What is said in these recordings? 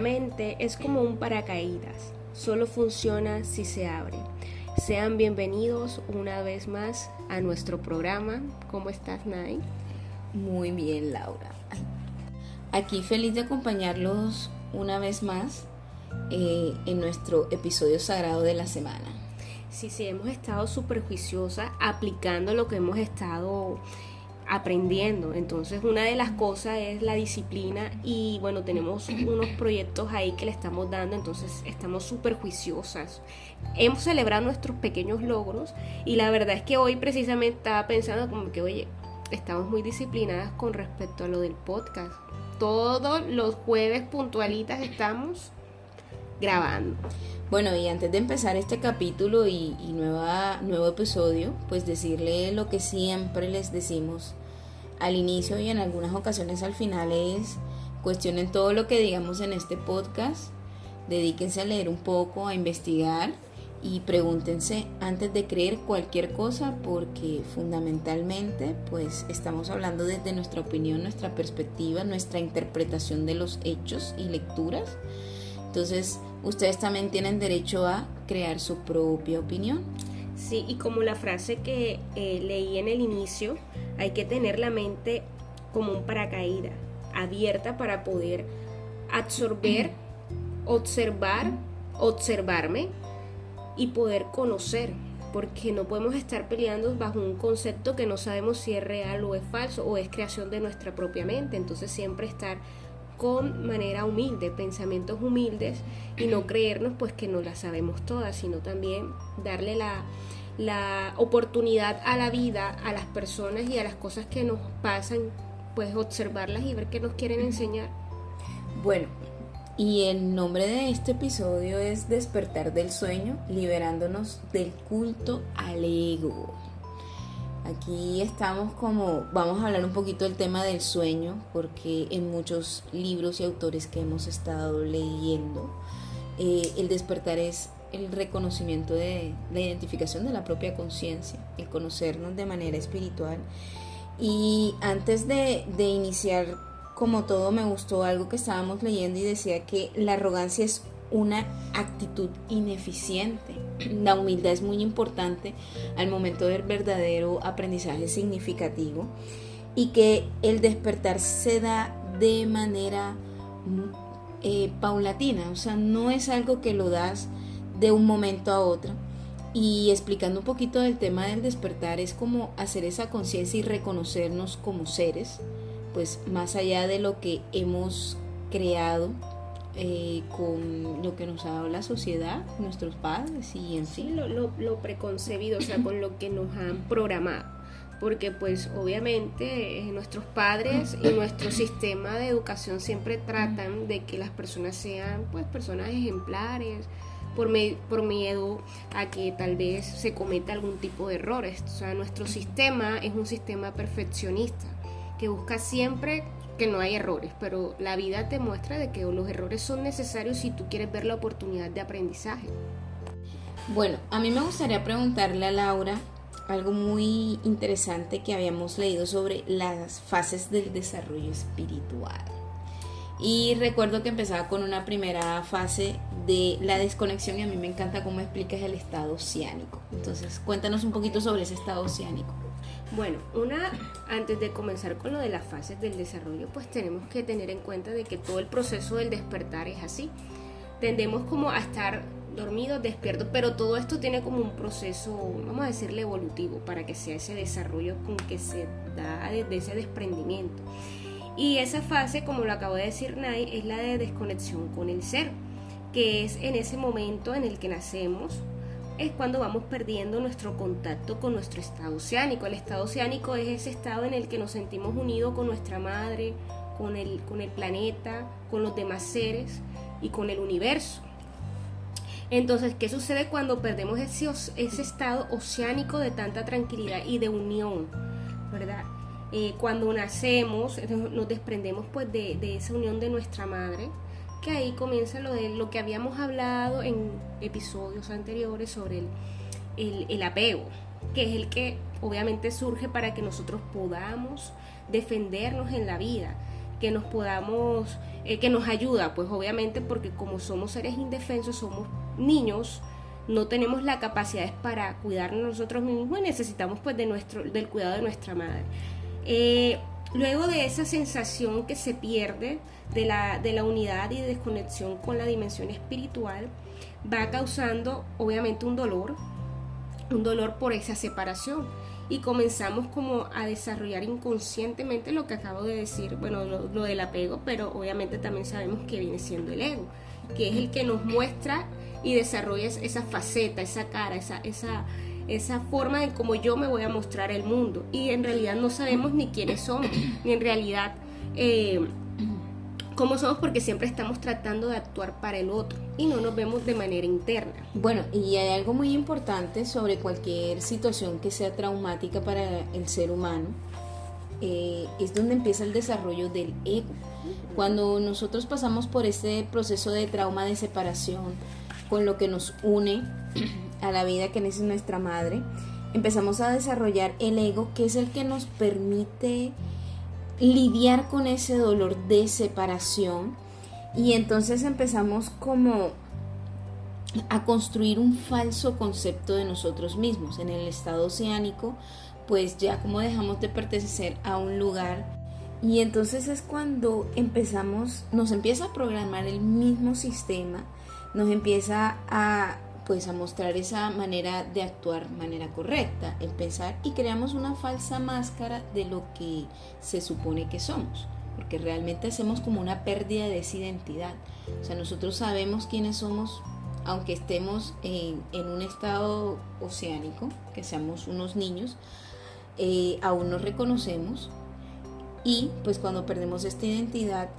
mente es como un paracaídas, solo funciona si se abre. Sean bienvenidos una vez más a nuestro programa. ¿Cómo estás, Nay? Muy bien, Laura. Aquí feliz de acompañarlos una vez más en nuestro episodio sagrado de la semana. Sí, hemos estado súper juiciosas aplicando lo que hemos estado aprendiendo. Entonces, una de las cosas es la disciplina y bueno, tenemos unos proyectos ahí que le estamos dando, entonces estamos súper juiciosas. Hemos celebrado nuestros pequeños logros y la verdad es que hoy precisamente estaba pensando como que, oye, estamos muy disciplinadas con respecto a lo del podcast. Todos los jueves puntualitas estamos grabando. Bueno, y antes de empezar este capítulo y nuevo episodio, pues decirle lo que siempre les decimos al inicio y en algunas ocasiones al final es: cuestionen todo lo que digamos en este podcast, dedíquense a leer un poco, a investigar y pregúntense antes de creer cualquier cosa, porque fundamentalmente pues estamos hablando desde nuestra opinión, nuestra perspectiva, nuestra interpretación de los hechos y lecturas. Entonces, ustedes también tienen derecho a crear su propia opinión. Sí, y como la frase que leí en el inicio, hay que tener la mente como un paracaídas, abierta para poder absorber, observarme y poder conocer, porque no podemos estar peleando bajo un concepto que no sabemos si es real o es falso o es creación de nuestra propia mente. Entonces siempre estar con manera humilde, pensamientos humildes y no creernos pues que no las sabemos todas, sino también darle la oportunidad a la vida, a las personas y a las cosas que nos pasan, pues observarlas y ver qué nos quieren enseñar. Bueno, y el nombre de este episodio es Despertar del sueño, liberándonos del culto al ego. Aquí estamos vamos a hablar un poquito del tema del sueño, porque en muchos libros y autores que hemos estado leyendo, el despertar es el reconocimiento de la identificación de la propia conciencia, el conocernos de manera espiritual. Y antes de iniciar, como todo, me gustó algo que estábamos leyendo y decía que la arrogancia es una actitud ineficiente. La humildad es muy importante al momento del verdadero aprendizaje significativo, y que el despertar se da de manera paulatina, o sea, no es algo que lo das de un momento a otro. Y explicando un poquito del tema del despertar, es como hacer esa conciencia y reconocernos como seres, pues más allá de lo que hemos creado, con lo que nos ha dado la sociedad, nuestros padres y en fin. Sí, lo preconcebido, o sea, con lo que nos han programado, porque pues obviamente nuestros padres y nuestro sistema de educación siempre tratan de que las personas sean pues personas ejemplares, por miedo a que tal vez se cometa algún tipo de errores. O sea, nuestro sistema es un sistema perfeccionista que busca siempre que no hay errores, pero la vida te muestra de que los errores son necesarios si tú quieres ver la oportunidad de aprendizaje. Bueno, a mí me gustaría preguntarle a Laura algo muy interesante que habíamos leído sobre las fases del desarrollo espiritual. Y recuerdo que empezaba con una primera fase de la desconexión, y a mí me encanta cómo explicas el estado oceánico. Entonces, cuéntanos un poquito sobre ese estado oceánico. Bueno, antes de comenzar con lo de las fases del desarrollo, pues tenemos que tener en cuenta de que todo el proceso del despertar es así. Tendemos como a estar dormidos, despiertos, pero todo esto tiene como un proceso, vamos a decirle, evolutivo, para que sea ese desarrollo con que se da desde ese desprendimiento. Y esa fase, como lo acabo de decir Nay, es la de desconexión con el ser, que es en ese momento en el que nacemos, es cuando vamos perdiendo nuestro contacto con nuestro estado oceánico. El estado oceánico es ese estado en el que nos sentimos unidos con nuestra madre, con el planeta, con los demás seres y con el universo. Entonces, ¿qué sucede cuando perdemos ese estado oceánico de tanta tranquilidad y de unión, ¿verdad? Cuando nacemos, nos desprendemos pues de esa unión de nuestra madre, que ahí comienza lo que habíamos hablado en episodios anteriores sobre el apego, que es el que obviamente surge para que nosotros podamos defendernos en la vida, que nos podamos, que nos ayuda, pues obviamente porque como somos seres indefensos, somos niños, no tenemos la capacidad para cuidarnos nosotros mismos y necesitamos pues del cuidado de nuestra madre. Luego de esa sensación que se pierde de la unidad y de desconexión con la dimensión espiritual, va causando obviamente un dolor por esa separación, y comenzamos como a desarrollar inconscientemente lo que acabo de decir, bueno, lo del apego, pero obviamente también sabemos que viene siendo el ego, que es el que nos muestra y desarrolla esa faceta, esa cara, esa forma de cómo yo me voy a mostrar al mundo, y en realidad no sabemos ni quiénes somos, ni en realidad cómo somos, porque siempre estamos tratando de actuar para el otro y no nos vemos de manera interna. Bueno, y hay algo muy importante sobre cualquier situación que sea traumática para el ser humano, es donde empieza el desarrollo del ego. Cuando nosotros pasamos por este proceso de trauma de separación con lo que nos une a la vida, que es nuestra madre, empezamos a desarrollar el ego, que es el que nos permite lidiar con ese dolor de separación, y entonces empezamos como a construir un falso concepto de nosotros mismos. En el estado oceánico, pues ya como dejamos de pertenecer a un lugar, y entonces es cuando nos empieza a programar el mismo sistema, nos empieza a mostrar esa manera de actuar, manera correcta, el pensar, y creamos una falsa máscara de lo que se supone que somos, porque realmente hacemos como una pérdida de esa identidad. O sea, nosotros sabemos quiénes somos, aunque estemos en un estado oceánico, que seamos unos niños, aún nos reconocemos. Y pues cuando perdemos esta identidad,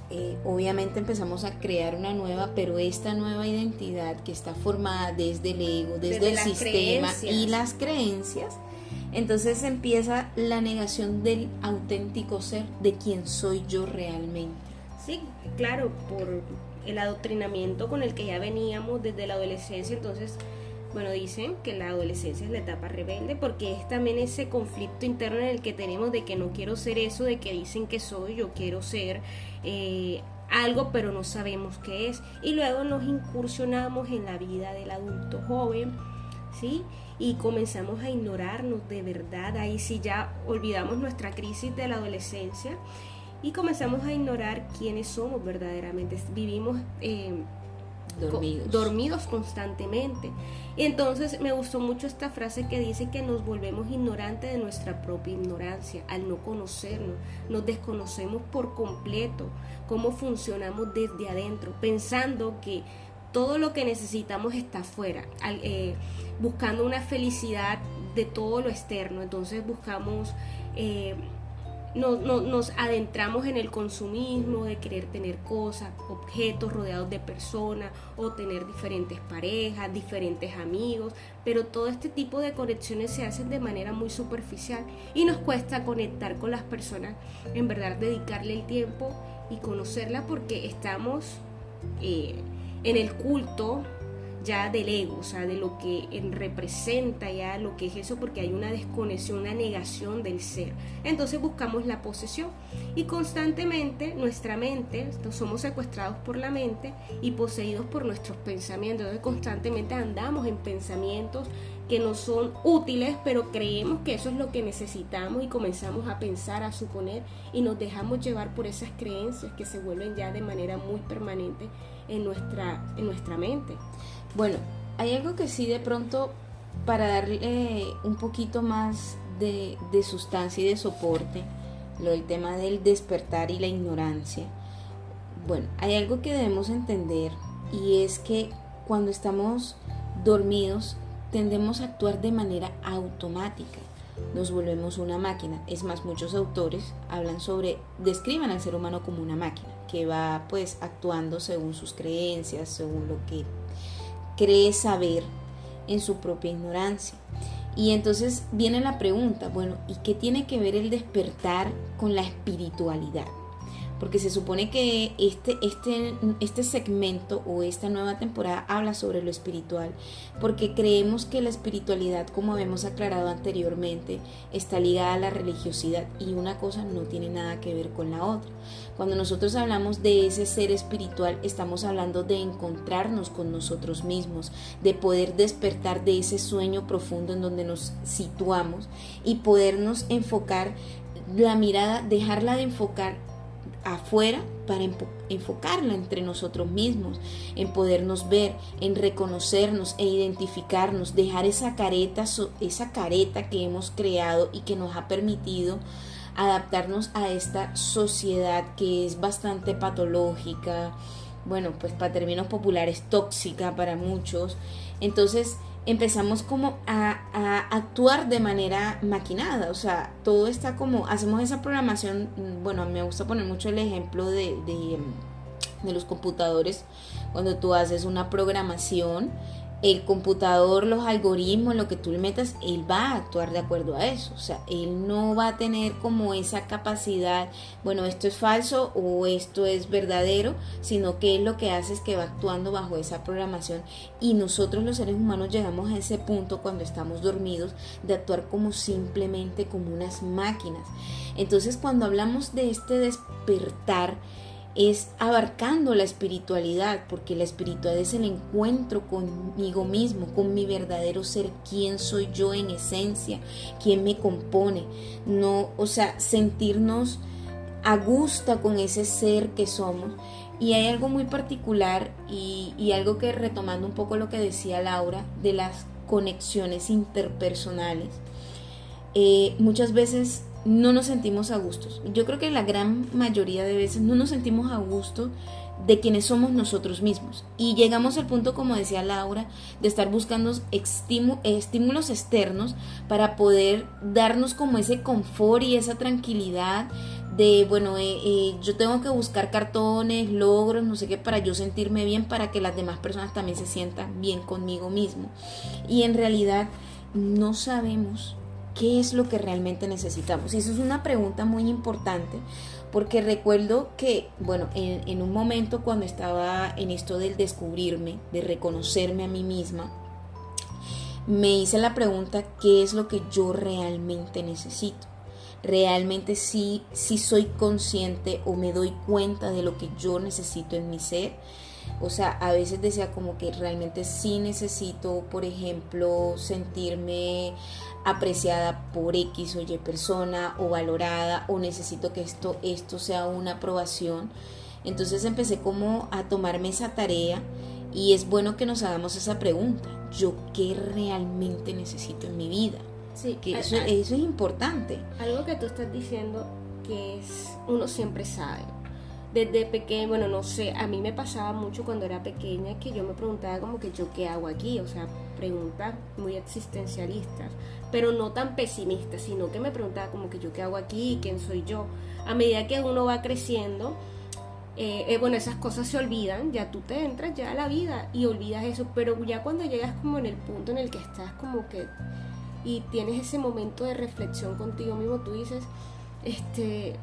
obviamente empezamos a crear una nueva, pero esta nueva identidad que está formada desde el ego, desde el sistema y las creencias, entonces empieza la negación del auténtico ser, de quién soy yo realmente. Sí, claro, por el adoctrinamiento con el que ya veníamos desde la adolescencia. Entonces, bueno, dicen que la adolescencia es la etapa rebelde, porque es también ese conflicto interno en el que tenemos de que no quiero ser eso de que dicen que soy, yo quiero ser algo, pero no sabemos qué es. Y luego nos incursionamos en la vida del adulto joven, ¿sí? Y comenzamos a ignorarnos de verdad. Ahí sí ya olvidamos nuestra crisis de la adolescencia y comenzamos a ignorar quiénes somos verdaderamente. Vivimos dormidos constantemente. Y entonces me gustó mucho esta frase que dice que nos volvemos ignorantes de nuestra propia ignorancia al no conocernos. Nos desconocemos por completo cómo funcionamos desde adentro, pensando que todo lo que necesitamos está afuera, buscando una felicidad de todo lo externo. Entonces buscamos nos adentramos en el consumismo de querer tener cosas, objetos rodeados de personas, o tener diferentes parejas, diferentes amigos, pero todo este tipo de conexiones se hacen de manera muy superficial y nos cuesta conectar con las personas, en verdad dedicarle el tiempo y conocerla, porque estamos en el culto ya del ego, o sea, de lo que representa ya lo que es eso, porque hay una desconexión, una negación del ser. Entonces buscamos la posesión y constantemente nuestra mente, somos secuestrados por la mente y poseídos por nuestros pensamientos. Entonces constantemente andamos en pensamientos que no son útiles, pero creemos que eso es lo que necesitamos y comenzamos a pensar, a suponer, y nos dejamos llevar por esas creencias que se vuelven ya de manera muy permanente en nuestra mente. Bueno, hay algo que sí, de pronto, para darle un poquito más de sustancia y de soporte, lo del tema del despertar y la ignorancia. Bueno, hay algo que debemos entender, y es que cuando estamos dormidos tendemos a actuar de manera automática, nos volvemos una máquina. Es más, muchos autores describen al ser humano como una máquina que va pues actuando según sus creencias, según lo que cree saber en su propia ignorancia. Y entonces viene la pregunta, bueno, ¿y qué tiene que ver el despertar con la espiritualidad? porque se supone que este segmento o esta nueva temporada habla sobre lo espiritual, porque creemos que la espiritualidad, como habíamos aclarado anteriormente, está ligada a la religiosidad, y una cosa no tiene nada que ver con la otra. Cuando nosotros hablamos de ese ser espiritual, estamos hablando de encontrarnos con nosotros mismos, de poder despertar de ese sueño profundo en donde nos situamos y podernos enfocar la mirada, dejarla de enfocar afuera para enfocarla entre nosotros mismos, en podernos ver, en reconocernos e identificarnos, dejar esa careta que hemos creado y que nos ha permitido adaptarnos a esta sociedad que es bastante patológica, bueno, pues para términos populares tóxica para muchos. Entonces empezamos como a actuar de manera maquinada, o sea, todo está como, hacemos esa programación. Bueno, me gusta poner mucho el ejemplo de los computadores. Cuando tú haces una programación, el computador, los algoritmos, lo que tú le metas, él va a actuar de acuerdo a eso. O sea, él no va a tener como esa capacidad, bueno, esto es falso o esto es verdadero, sino que él lo que hace es que va actuando bajo esa programación. Y nosotros los seres humanos llegamos a ese punto cuando estamos dormidos de actuar como simplemente como unas máquinas. Entonces, cuando hablamos de este despertar, es abarcando la espiritualidad, porque la espiritualidad es el encuentro conmigo mismo, con mi verdadero ser, quién soy yo en esencia, quién me compone, no, o sea, sentirnos a gusto con ese ser que somos. Y hay algo muy particular y algo que, retomando un poco lo que decía Laura de las conexiones interpersonales, muchas veces no nos sentimos a gusto. Yo creo que la gran mayoría de veces no nos sentimos a gusto de quienes somos nosotros mismos. Y llegamos al punto, como decía Laura, de estar buscando estímulos externos para poder darnos como ese confort y esa tranquilidad de, bueno, yo tengo que buscar cartones, logros, no sé qué, para yo sentirme bien, para que las demás personas también se sientan bien conmigo mismo. Y en realidad no sabemos ¿qué es lo que realmente necesitamos? Y eso es una pregunta muy importante, porque recuerdo que, bueno, en un momento cuando estaba en esto del descubrirme, de reconocerme a mí misma, me hice la pregunta, ¿qué es lo que yo realmente necesito? ¿Realmente sí soy consciente o me doy cuenta de lo que yo necesito en mi ser? O sea, a veces decía como que realmente sí necesito, por ejemplo, sentirme apreciada por X o Y persona, o valorada, o necesito que esto sea una aprobación. Entonces empecé como a tomarme esa tarea, y es bueno que nos hagamos esa pregunta, ¿yo qué realmente necesito en mi vida? Sí, que eso es importante. Algo que tú estás diciendo que uno siempre sabe. Desde pequeño, bueno, no sé, a mí me pasaba mucho cuando era pequeña que yo me preguntaba como que yo qué hago aquí, o sea, preguntas muy existencialistas, pero no tan pesimistas, sino que me preguntaba como que yo qué hago aquí, quién soy yo. A medida que uno va creciendo, bueno, esas cosas se olvidan, ya tú te entras ya a la vida y olvidas eso, pero ya cuando llegas como en el punto en el que estás como que y tienes ese momento de reflexión contigo mismo, tú dices,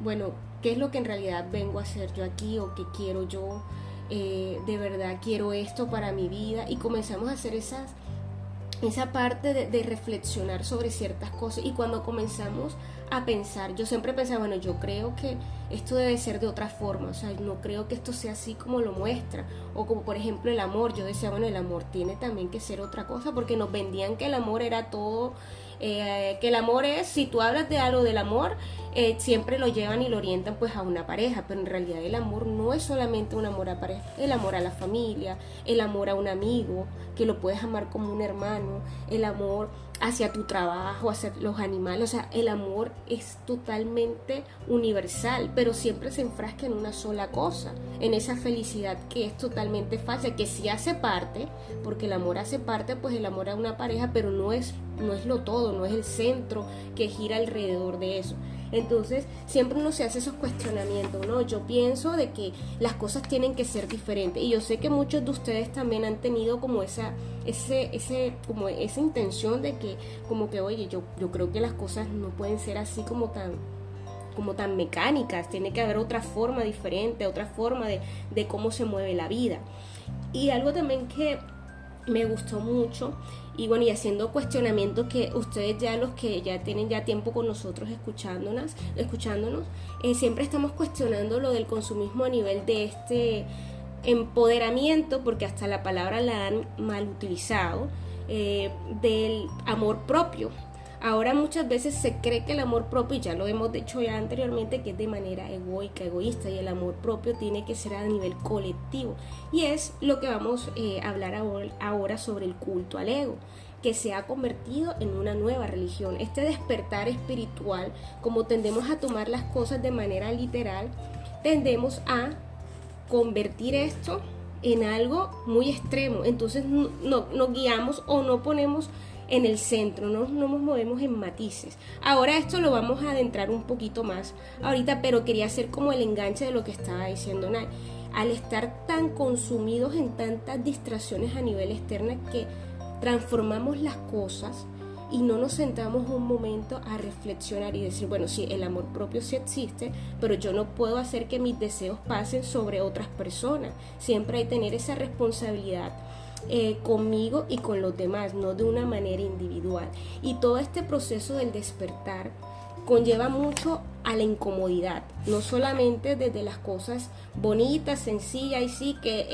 bueno, ¿qué es lo que en realidad vengo a hacer yo aquí o qué quiero yo? De verdad quiero esto para mi vida, y comenzamos a hacer esa parte de reflexionar sobre ciertas cosas. Y cuando comenzamos a pensar, yo siempre pensaba, bueno, yo creo que esto debe ser de otra forma, o sea, no creo que esto sea así como lo muestra, o como por ejemplo el amor, yo decía, bueno, el amor tiene también que ser otra cosa, porque nos vendían que el amor era todo, que el amor es, si tú hablas de algo del amor, siempre lo llevan y lo orientan pues a una pareja, pero en realidad el amor no es solamente un amor a pareja, el amor a la familia, el amor a un amigo, que lo puedes amar como un hermano, el amor hacia tu trabajo, hacia los animales, o sea, el amor es totalmente universal, pero siempre se enfrasca en una sola cosa, en esa felicidad que es totalmente falsa, que sí hace parte, porque el amor hace parte, pues el amor a una pareja, pero no es lo todo, no es el centro que gira alrededor de eso. Entonces siempre uno se hace esos cuestionamientos, ¿no? Yo pienso de que las cosas tienen que ser diferentes, y yo sé que muchos de ustedes también han tenido como esa intención de que como que, oye, yo creo que las cosas no pueden ser así como como tan mecánicas, tiene que haber otra forma diferente, otra forma de cómo se mueve la vida. Y algo también que me gustó mucho, y bueno, y haciendo cuestionamientos que ustedes ya, los que ya tienen ya tiempo con nosotros escuchándonos, siempre estamos cuestionando lo del consumismo a nivel de este empoderamiento, porque hasta la palabra la han mal utilizado, del amor propio. Ahora muchas veces se cree que el amor propio, y ya lo hemos dicho ya anteriormente, que es de manera egoísta, y el amor propio tiene que ser a nivel colectivo, y es lo que vamos a hablar ahora sobre el culto al ego, que se ha convertido en una nueva religión. Este despertar espiritual, como tendemos a tomar las cosas de manera literal, tendemos a convertir esto en algo muy extremo. Entonces nos guiamos o no ponemos en el centro, no nos movemos en matices. Ahora esto lo vamos a adentrar un poquito más ahorita, pero quería hacer como el enganche de lo que estaba diciendo Nay. Al estar tan consumidos en tantas distracciones a nivel externo, que transformamos las cosas y no nos sentamos un momento a reflexionar y decir, bueno, sí, el amor propio sí existe, pero yo no puedo hacer que mis deseos pasen sobre otras personas. Siempre hay que tener esa responsabilidad conmigo y con los demás, no de una manera individual. Y todo este proceso del despertar conlleva mucho a la incomodidad, no solamente desde las cosas bonitas, sencillas, y sí que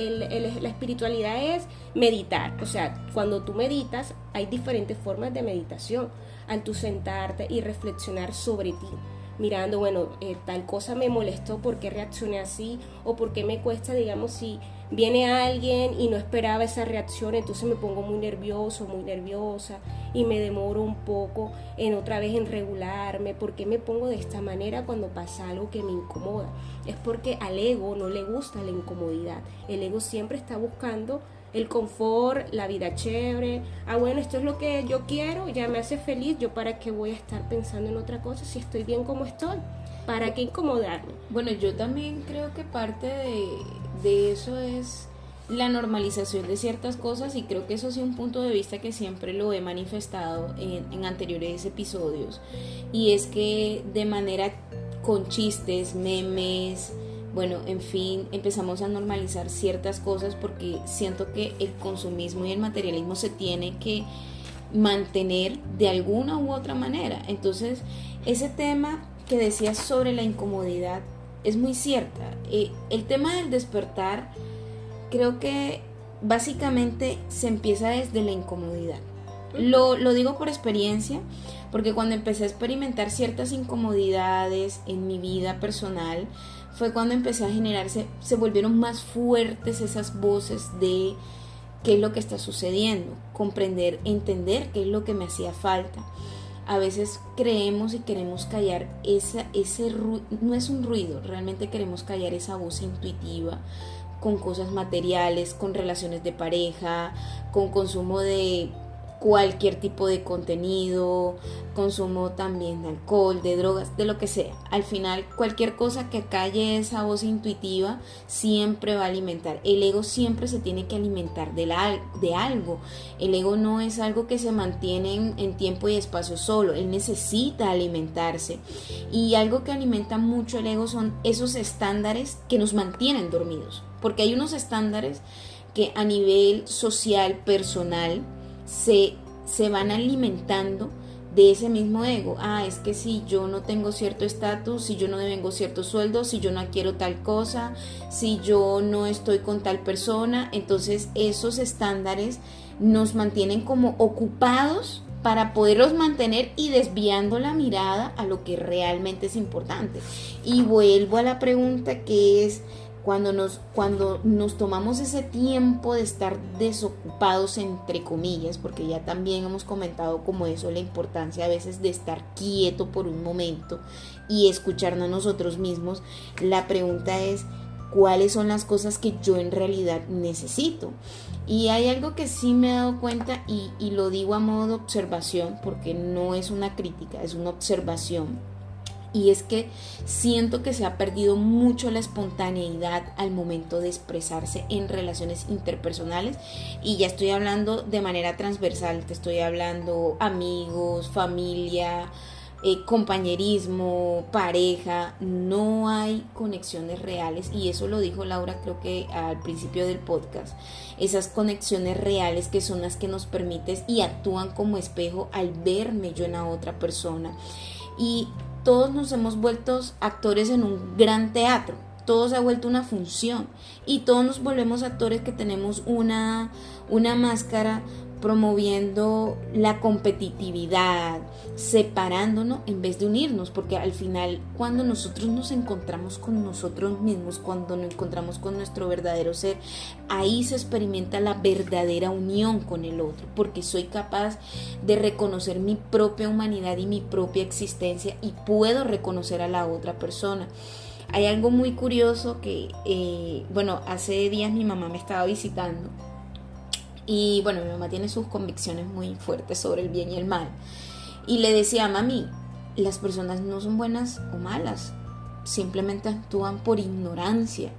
la espiritualidad es meditar. O sea, cuando tú meditas hay diferentes formas de meditación. Al tú sentarte y reflexionar sobre ti, mirando, bueno, tal cosa me molestó, ¿por qué reaccioné así? O ¿por qué me cuesta, digamos, si viene alguien y no esperaba esa reacción, entonces me pongo muy nervioso, muy nerviosa, y me demoro un poco en otra vez en regularme? ¿Por qué me pongo de esta manera cuando pasa algo que me incomoda? Es porque al ego no le gusta la incomodidad. El ego siempre está buscando el confort, la vida chévere. Bueno, esto es lo que yo quiero, ya me hace feliz, yo para qué voy a estar pensando en otra cosa si estoy bien como estoy, ¿para qué incomodarme? Bueno, yo también creo que parte de eso es la normalización de ciertas cosas, y creo que eso sí es un punto de vista que siempre lo he manifestado en anteriores episodios, y es que de manera con chistes, memes, bueno, en fin, empezamos a normalizar ciertas cosas porque siento que el consumismo y el materialismo se tiene que mantener de alguna u otra manera. Entonces, ese tema que decías sobre la incomodidad es muy cierta. El tema del despertar creo que básicamente se empieza desde la incomodidad. Lo digo por experiencia, porque cuando empecé a experimentar ciertas incomodidades en mi vida personal, fue cuando empecé a generarse, se volvieron más fuertes esas voces de qué es lo que está sucediendo, comprender, entender qué es lo que me hacía falta. A veces creemos y queremos callar ese ruido, no es un ruido, realmente queremos callar esa voz intuitiva con cosas materiales, con relaciones de pareja, con consumo de cualquier tipo de contenido, consumo también de alcohol, de drogas, de lo que sea. Al final, cualquier cosa que calle esa voz intuitiva siempre va a alimentar. El ego siempre se tiene que alimentar de algo. El ego no es algo que se mantiene en tiempo y espacio solo. Él necesita alimentarse. Y algo que alimenta mucho el ego son esos estándares que nos mantienen dormidos. Porque hay unos estándares que a nivel social, personal, se van alimentando de ese mismo ego. Es que si yo no tengo cierto estatus, si yo no devengo cierto sueldo, si yo no quiero tal cosa, si yo no estoy con tal persona, entonces esos estándares nos mantienen como ocupados para poderlos mantener y desviando la mirada a lo que realmente es importante. Y vuelvo a la pregunta, que es: cuando nos tomamos ese tiempo de estar desocupados, entre comillas, porque ya también hemos comentado como eso, la importancia a veces de estar quieto por un momento y escucharnos a nosotros mismos, la pregunta es: ¿cuáles son las cosas que yo en realidad necesito? Y hay algo que sí me he dado cuenta, y lo digo a modo de observación, porque no es una crítica, es una observación. Y es que siento que se ha perdido mucho la espontaneidad al momento de expresarse en relaciones interpersonales. Y ya estoy hablando de manera transversal, te estoy hablando amigos, familia, compañerismo, pareja, no hay conexiones reales, y eso lo dijo Laura creo que al principio del podcast, esas conexiones reales que son las que nos permiten y actúan como espejo al verme yo en la otra persona. Y todos nos hemos vuelto actores en un gran teatro, todo se ha vuelto una función y todos nos volvemos actores que tenemos una máscara promoviendo la competitividad, separándonos en vez de unirnos, porque al final cuando nosotros nos encontramos con nosotros mismos, cuando nos encontramos con nuestro verdadero ser, ahí se experimenta la verdadera unión con el otro, porque soy capaz de reconocer mi propia humanidad y mi propia existencia y puedo reconocer a la otra persona. Hay algo muy curioso que, hace días mi mamá me estaba visitando. Y bueno, mi mamá tiene sus convicciones muy fuertes sobre el bien y el mal. Y le decía: mami, las personas no son buenas o malas, simplemente actúan por ignorancia.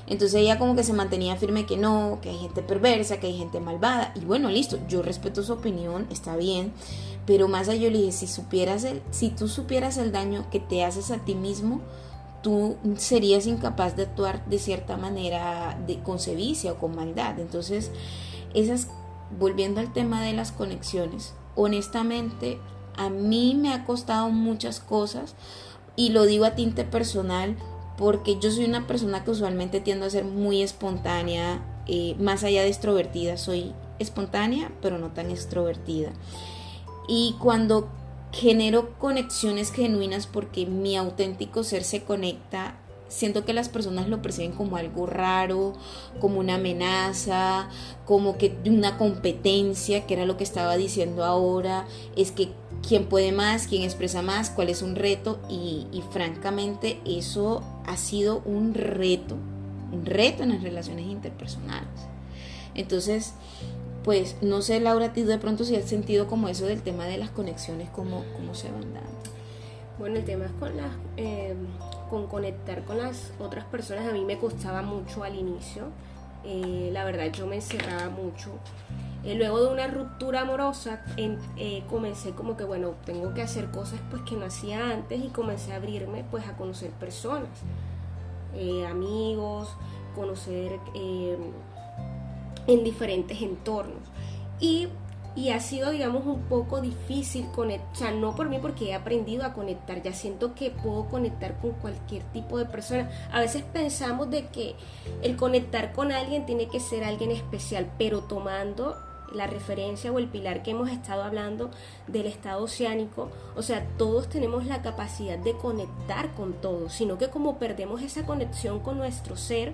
Entonces ella como que se mantenía firme que no, que hay gente perversa, que hay gente malvada. Y bueno, listo, yo respeto su opinión, está bien. Pero más allá yo le dije, si tú supieras el daño que te haces a ti mismo, tú serías incapaz de actuar de cierta manera con sevicia o con maldad. Entonces, volviendo al tema de las conexiones, honestamente a mí me ha costado muchas cosas, y lo digo a tinte personal porque yo soy una persona que usualmente tiendo a ser muy espontánea, más allá de extrovertida, soy espontánea pero no tan extrovertida, y cuando genero conexiones genuinas porque mi auténtico ser se conecta, siento que las personas lo perciben como algo raro, como una amenaza, como que una competencia, que era lo que estaba diciendo ahora, es que quién puede más, quién expresa más, cuál es un reto, y francamente eso ha sido un reto en las relaciones interpersonales. Entonces, pues no sé, Laura, tú de pronto si has sentido como eso del tema de las conexiones, cómo se van dando. Bueno, el tema es con conectar con las otras personas. A mí me costaba mucho al inicio, la verdad yo me encerraba mucho. Luego de una ruptura amorosa comencé como que bueno, tengo que hacer cosas pues que no hacía antes, y comencé a abrirme pues a conocer personas, amigos, conocer en diferentes entornos, y ha sido, digamos, un poco difícil conectar, o sea, no por mí, porque he aprendido a conectar, ya siento que puedo conectar con cualquier tipo de persona. A veces pensamos de que el conectar con alguien tiene que ser alguien especial, pero tomando la referencia o el pilar que hemos estado hablando del estado oceánico, o sea, todos tenemos la capacidad de conectar con todos, sino que como perdemos esa conexión con nuestro ser,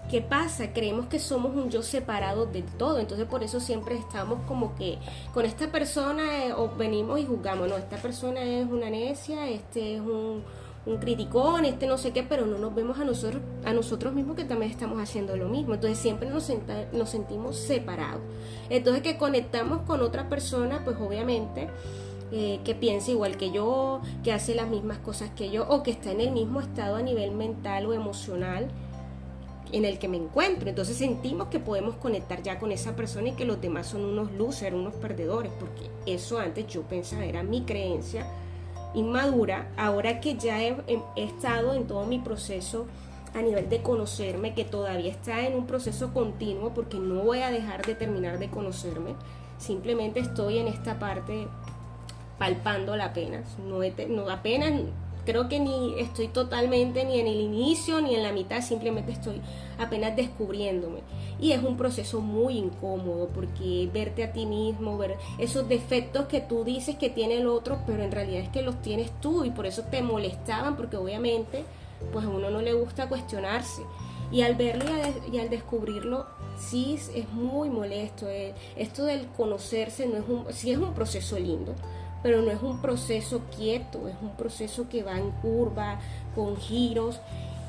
¿qué pasa? Creemos que somos un yo separado del todo, entonces por eso siempre estamos como que con esta persona o venimos y juzgamos, no, esta persona es una necia, este es un criticón, este no sé qué, pero no nos vemos a nosotros mismos que también estamos haciendo lo mismo. Entonces siempre nos sentimos separados. Entonces que conectamos con otra persona, pues obviamente que piensa igual que yo, que hace las mismas cosas que yo, o que está en el mismo estado a nivel mental o emocional en el que me encuentro. Entonces sentimos que podemos conectar ya con esa persona y que los demás son unos losers, unos perdedores, porque eso antes yo pensaba, era mi creencia inmadura. Ahora que ya he estado en todo mi proceso a nivel de conocerme, que todavía está en un proceso continuo porque no voy a dejar de terminar de conocerme, simplemente estoy en esta parte palpándola apenas, no apenas. Creo que ni estoy totalmente ni en el inicio ni en la mitad, simplemente estoy apenas descubriéndome. Y es un proceso muy incómodo porque verte a ti mismo, ver esos defectos que tú dices que tiene el otro, pero en realidad es que los tienes tú y por eso te molestaban, porque obviamente pues a uno no le gusta cuestionarse. Y al verlo y al descubrirlo, sí es muy molesto. Esto del conocerse sí es un proceso lindo, pero no es un proceso quieto, es un proceso que va en curva, con giros,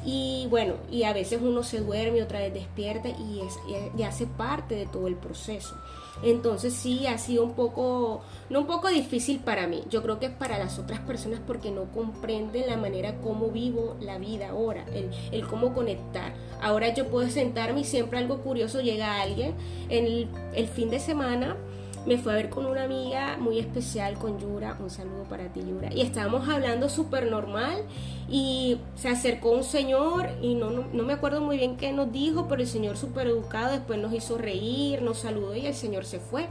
y bueno, y a veces uno se duerme, otra vez despierta, y hace parte de todo el proceso. Entonces sí ha sido no un poco difícil para mí, yo creo que es para las otras personas porque no comprenden la manera como vivo la vida ahora, el cómo conectar. Ahora yo puedo sentarme y siempre algo curioso llega a alguien. En el fin de semana me fue a ver con una amiga muy especial, con Yura, un saludo para ti, Yura, y estábamos hablando súper normal y se acercó un señor y no me acuerdo muy bien qué nos dijo, pero el señor súper educado después nos hizo reír, nos saludó y el señor se fue.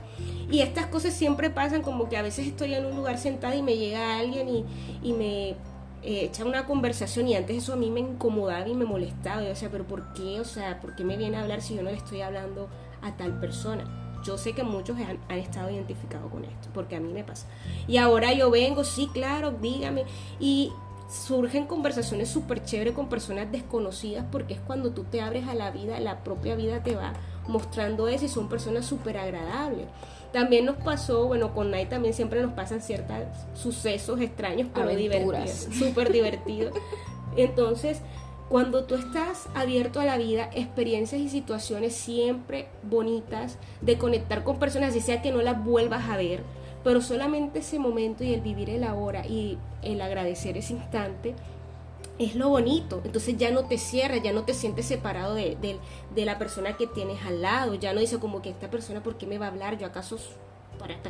Y estas cosas siempre pasan, como que a veces estoy en un lugar sentada y me llega alguien y me echa una conversación, y antes eso a mí me incomodaba y me molestaba, y o sea, pero ¿por qué? O sea, ¿por qué me viene a hablar si yo no le estoy hablando a tal persona? Yo sé que muchos han estado identificados con esto, porque a mí me pasa. Y ahora yo vengo, sí, claro, dígame. Y surgen conversaciones súper chéveres con personas desconocidas, porque es cuando tú te abres a la vida, la propia vida te va mostrando eso, y son personas súper agradables. También nos pasó, bueno, con Nay también siempre nos pasan ciertos sucesos extraños, pero aventuras divertidos, súper divertidos. Entonces, cuando tú estás abierto a la vida, experiencias y situaciones siempre bonitas de conectar con personas, así sea que no las vuelvas a ver, pero solamente ese momento y el vivir el ahora y el agradecer ese instante es lo bonito. Entonces ya no te cierras, ya no te sientes separado de la persona que tienes al lado, ya no dices como que esta persona, ¿por qué me va a hablar? ¿Yo acaso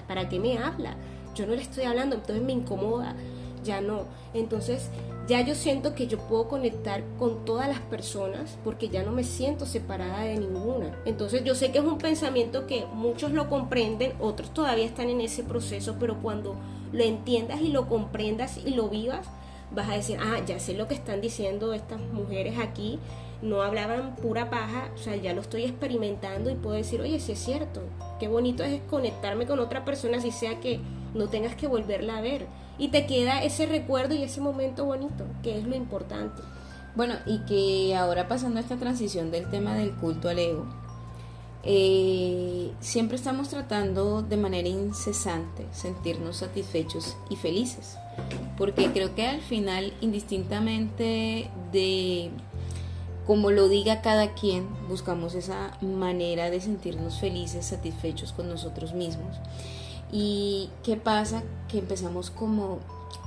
para qué me habla? Yo no le estoy hablando, entonces me incomoda. Ya no, entonces ya yo siento que yo puedo conectar con todas las personas porque ya no me siento separada de ninguna. Entonces yo sé que es un pensamiento que muchos lo comprenden, otros todavía están en ese proceso, pero cuando lo entiendas y lo comprendas y lo vivas, vas a decir, ya sé lo que están diciendo estas mujeres aquí, no hablaban pura paja, o sea, ya lo estoy experimentando y puedo decir, oye, sí es cierto, qué bonito es conectarme con otra persona, así sea que no tengas que volverla a ver. Y te queda ese recuerdo y ese momento bonito, que es lo importante. Bueno, y que ahora pasando a esta transición del tema del culto al ego, siempre estamos tratando de manera incesante sentirnos satisfechos y felices, porque creo que al final, indistintamente de como lo diga cada quien, buscamos esa manera de sentirnos felices, satisfechos con nosotros mismos. ¿Y qué pasa? Que empezamos como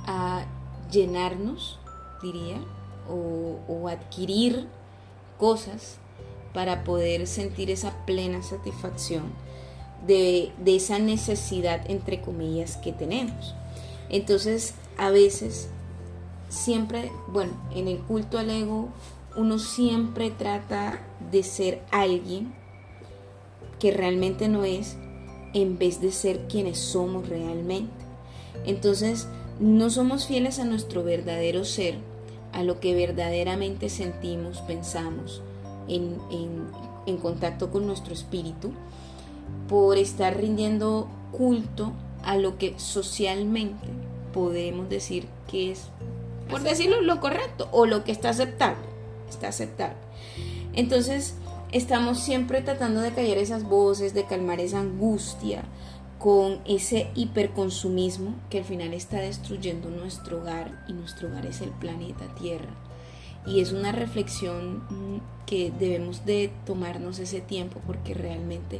a llenarnos, diría, o adquirir cosas para poder sentir esa plena satisfacción de esa necesidad, entre comillas, que tenemos. Entonces, a veces, siempre, bueno, en el culto al ego, uno siempre trata de ser alguien que realmente no es, en vez de ser quienes somos realmente. Entonces no somos fieles a nuestro verdadero ser, a lo que verdaderamente sentimos, pensamos, en contacto con nuestro espíritu, por estar rindiendo culto a lo que socialmente podemos decir que es, por decirlo, lo correcto o lo que está aceptable. Entonces estamos siempre tratando de callar esas voces, de calmar esa angustia con ese hiperconsumismo que al final está destruyendo nuestro hogar, y nuestro hogar es el planeta Tierra. Y es una reflexión que debemos de tomarnos ese tiempo, porque realmente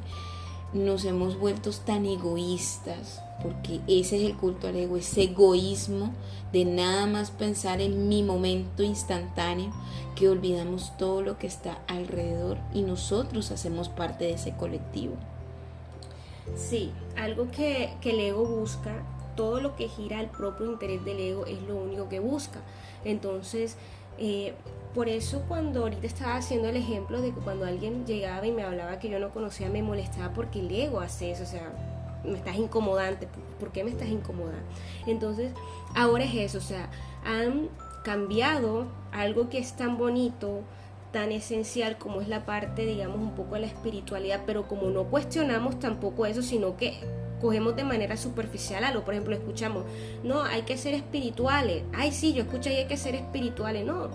nos hemos vuelto tan egoístas, porque ese es el culto al ego, ese egoísmo de nada más pensar en mi momento instantáneo, que olvidamos todo lo que está alrededor y nosotros hacemos parte de ese colectivo. Sí, algo que el ego busca, todo lo que gira al propio interés del ego es lo único que busca. Entonces, por eso cuando ahorita estaba haciendo el ejemplo de que cuando alguien llegaba y me hablaba que yo no conocía, me molestaba porque el ego hace eso, o sea, me estás incomodante, ¿por qué me estás incomodando? Entonces, ahora es eso, o sea, han cambiado algo que es tan bonito, tan esencial como es la parte, digamos, un poco de la espiritualidad, pero como no cuestionamos tampoco eso, sino que cogemos de manera superficial algo. Por ejemplo, escuchamos, no, hay que ser espirituales, ay sí, yo escuché que hay que ser espirituales, no,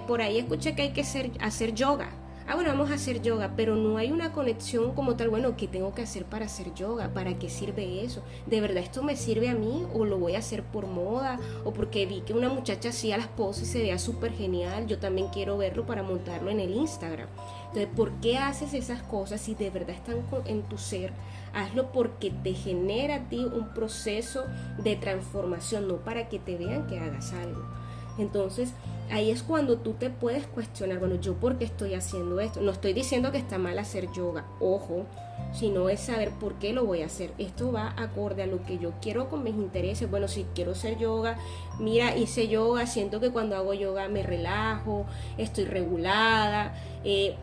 por ahí escuché que hay que hacer yoga. Bueno, vamos a hacer yoga, pero no hay una conexión como tal. Bueno, ¿qué tengo que hacer para hacer yoga? ¿Para qué sirve eso? ¿De verdad esto me sirve a mí? ¿O lo voy a hacer por moda? ¿O porque vi que una muchacha hacía las poses y se veía súper genial? Yo también quiero verlo para montarlo en el Instagram. Entonces, ¿por qué haces esas cosas si de verdad están en tu ser? Hazlo porque te genera a ti un proceso de transformación, no para que te vean que hagas algo. Entonces, ahí es cuando tú te puedes cuestionar, bueno, ¿yo por qué estoy haciendo esto? No estoy diciendo que está mal hacer yoga, ojo, sino es saber por qué lo voy a hacer. Esto va acorde a lo que yo quiero con mis intereses. Bueno, si quiero hacer yoga, mira, hice yoga, siento que cuando hago yoga me relajo, estoy regulada,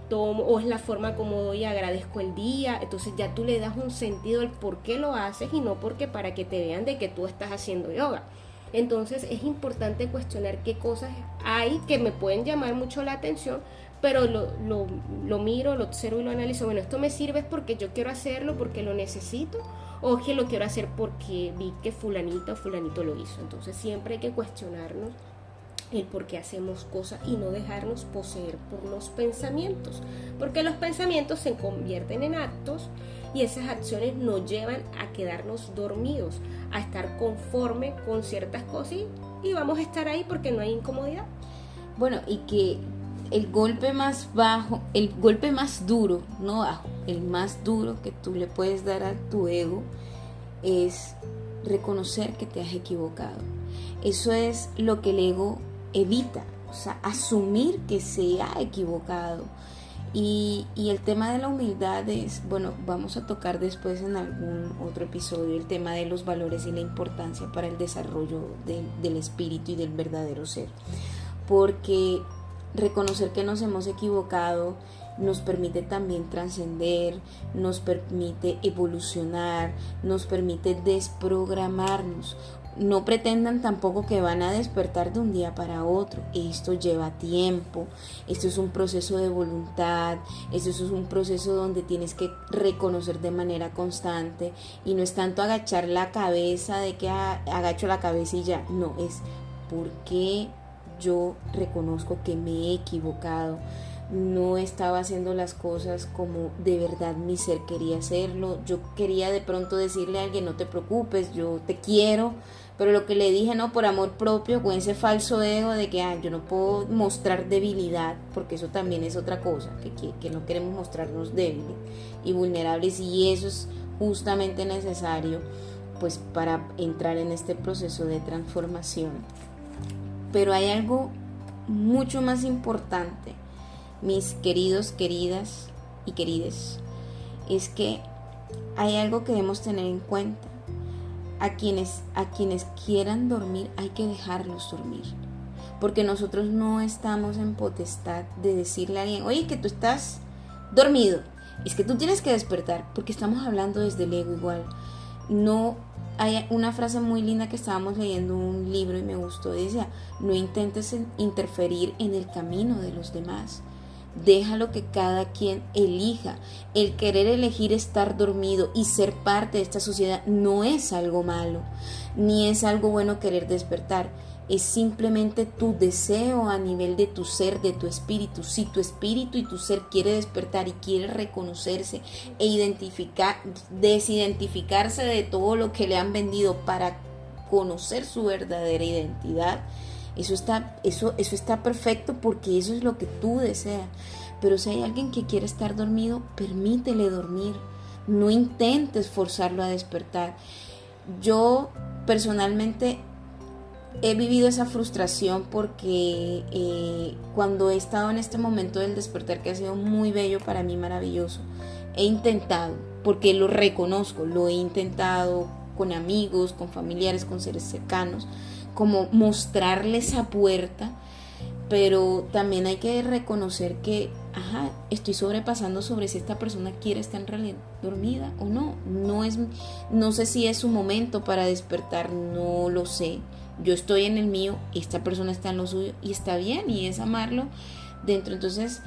tomo, o es la forma como doy, agradezco el día. Entonces ya tú le das un sentido al por qué lo haces y no porque para que te vean de que tú estás haciendo yoga. Entonces es importante cuestionar qué cosas hay que me pueden llamar mucho la atención, pero lo miro, lo observo y lo analizo. Bueno, esto me sirve es porque yo quiero hacerlo, porque lo necesito, o que lo quiero hacer porque vi que fulanita o fulanito lo hizo. Entonces siempre hay que cuestionarnos el por qué hacemos cosas y no dejarnos poseer por los pensamientos, porque los pensamientos se convierten en actos y esas acciones nos llevan a quedarnos dormidos, a estar conforme con ciertas cosas y vamos a estar ahí porque no hay incomodidad. Bueno, y que el golpe más bajo, el golpe más duro, no bajo, el más duro que tú le puedes dar a tu ego es reconocer que te has equivocado. Eso es lo que el ego evita, o sea, asumir que se ha equivocado. Y el tema de la humildad es, bueno, vamos a tocar después en algún otro episodio el tema de los valores y la importancia para el desarrollo del espíritu y del verdadero ser. Porque reconocer que nos hemos equivocado nos permite también trascender, nos permite evolucionar, nos permite desprogramarnos. No pretendan tampoco que van a despertar de un día para otro. Esto lleva tiempo, esto es un proceso de voluntad, esto es un proceso donde tienes que reconocer de manera constante y no es tanto agachar la cabeza de que agacho la cabeza y ya, no, es porque yo reconozco que me he equivocado, no estaba haciendo las cosas como de verdad mi ser quería hacerlo. Yo quería de pronto decirle a alguien, no te preocupes, yo te quiero, pero lo que le dije, no, por amor propio, con ese falso ego de que yo no puedo mostrar debilidad, porque eso también es otra cosa, que no queremos mostrarnos débiles y vulnerables, y eso es justamente necesario pues para entrar en este proceso de transformación. Pero hay algo mucho más importante, mis queridos, queridas y querides, es que hay algo que debemos tener en cuenta. A quienes quieran dormir hay que dejarlos dormir, porque nosotros no estamos en potestad de decirle a alguien, oye, que tú estás dormido, es que tú tienes que despertar, porque estamos hablando desde el ego igual. No, hay una frase muy linda que estábamos leyendo un libro y me gustó, decía, no intentes interferir en el camino de los demás. Déjalo que cada quien elija. El querer elegir estar dormido y ser parte de esta sociedad no es algo malo, ni es algo bueno querer despertar. Es simplemente tu deseo a nivel de tu ser, de tu espíritu. Si tu espíritu y tu ser quiere despertar y quiere reconocerse e desidentificarse de todo lo que le han vendido para conocer su verdadera identidad, eso está perfecto, porque eso es lo que tú deseas. Pero si hay alguien que quiere estar dormido, permítele dormir. No intentes forzarlo a despertar. Yo personalmente he vivido esa frustración porque cuando he estado en este momento del despertar, que ha sido muy bello para mí, maravilloso, he intentado, porque lo reconozco, lo he intentado con amigos, con familiares, con seres cercanos, como mostrarle esa puerta, pero también hay que reconocer que estoy sobrepasando sobre si esta persona quiere estar en realidad dormida o no. No sé si es su momento para despertar, no lo sé. Yo estoy en el mío, esta persona está en lo suyo y está bien, y es amarlo dentro. Entonces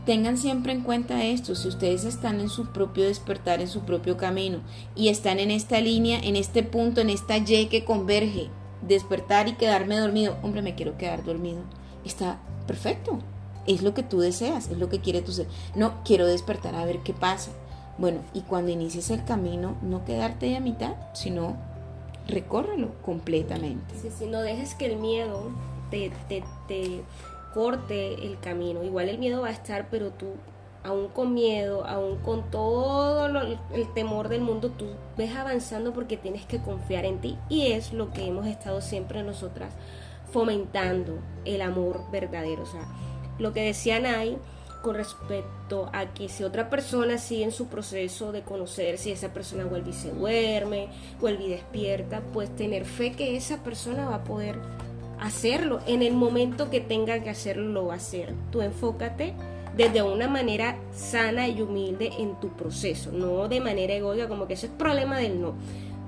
tengan siempre en cuenta esto: si ustedes están en su propio despertar, en su propio camino, y están en esta línea, en este punto, en esta Y que converge, despertar y quedarme dormido, hombre, me quiero quedar dormido, está perfecto, es lo que tú deseas, es lo que quiere tu ser. No, quiero despertar a ver qué pasa. Bueno, y cuando inicies el camino, no quedarte ahí a mitad, sino recórrelo completamente. Sí, no dejes que el miedo te corte el camino. Igual el miedo va a estar, pero tú, aún con miedo, aún con todo el temor del mundo, tú ves avanzando porque tienes que confiar en ti, y es lo que hemos estado siempre nosotras fomentando el amor verdadero. O sea, lo que decía Nay con respecto a que si otra persona sigue en su proceso de conocer, si esa persona vuelve y se duerme, vuelve y despierta, pues tener fe que esa persona va a poder hacerlo. En el momento que tenga que hacerlo, lo va a hacer. Tú enfócate desde una manera sana y humilde en tu proceso, no de manera egoica, como que eso es problema del no.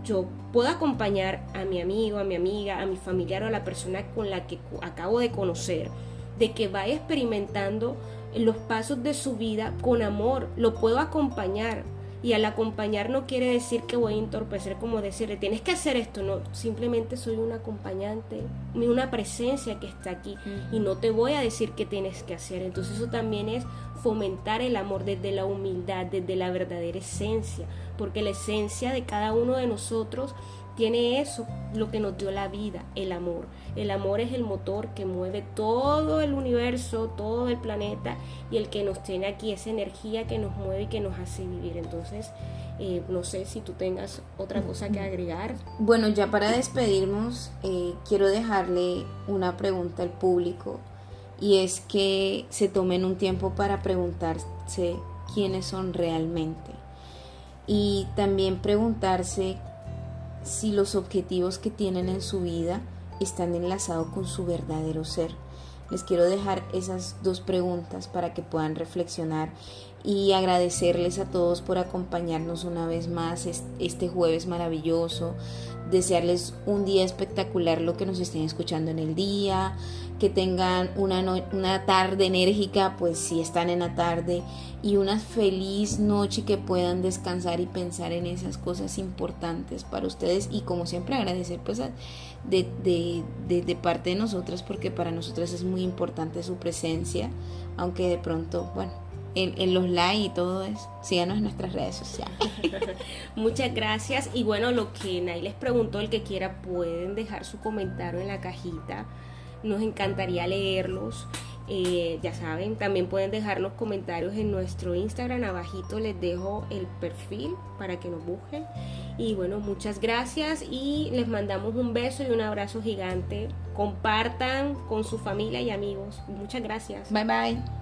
Yo puedo acompañar a mi amigo, a mi amiga, a mi familiar o a la persona con la que acabo de conocer, de que vaya experimentando los pasos de su vida con amor. Lo puedo acompañar, y al acompañar no quiere decir que voy a entorpecer, como decirle tienes que hacer esto, no, simplemente soy un acompañante, una presencia que está aquí, y no te voy a decir qué tienes que hacer. Entonces eso también es fomentar el amor desde la humildad, desde la verdadera esencia, porque la esencia de cada uno de nosotros tiene eso, lo que nos dio la vida, el amor. El amor es el motor que mueve todo el universo, todo el planeta, y el que nos tiene aquí, esa energía que nos mueve y que nos hace vivir. Entonces, no sé si tú tengas otra cosa que agregar. Bueno, ya para despedirnos, quiero dejarle una pregunta al público, y es que se tomen un tiempo para preguntarse quiénes son realmente, y también preguntarse si los objetivos que tienen en su vida están enlazados con su verdadero ser. Les quiero dejar esas dos preguntas para que puedan reflexionar, y agradecerles a todos por acompañarnos una vez más este jueves maravilloso. Desearles un día espectacular, lo que nos estén escuchando en el día, que tengan una tarde enérgica, pues si están en la tarde, y una feliz noche, que puedan descansar y pensar en esas cosas importantes para ustedes. Y como siempre, agradecer pues de parte de nosotras, porque para nosotras es muy importante su presencia, aunque de pronto, bueno, en los likes y todo eso. Síganos en nuestras redes sociales. Muchas gracias. Y bueno, lo que Nay les preguntó, el que quiera pueden dejar su comentario en la cajita, nos encantaría leerlos. Ya saben, también pueden dejarnos comentarios en nuestro Instagram, abajito les dejo el perfil para que nos busquen. Y bueno, muchas gracias, y les mandamos un beso y un abrazo gigante. Compartan con su familia y amigos. Muchas gracias. Bye bye.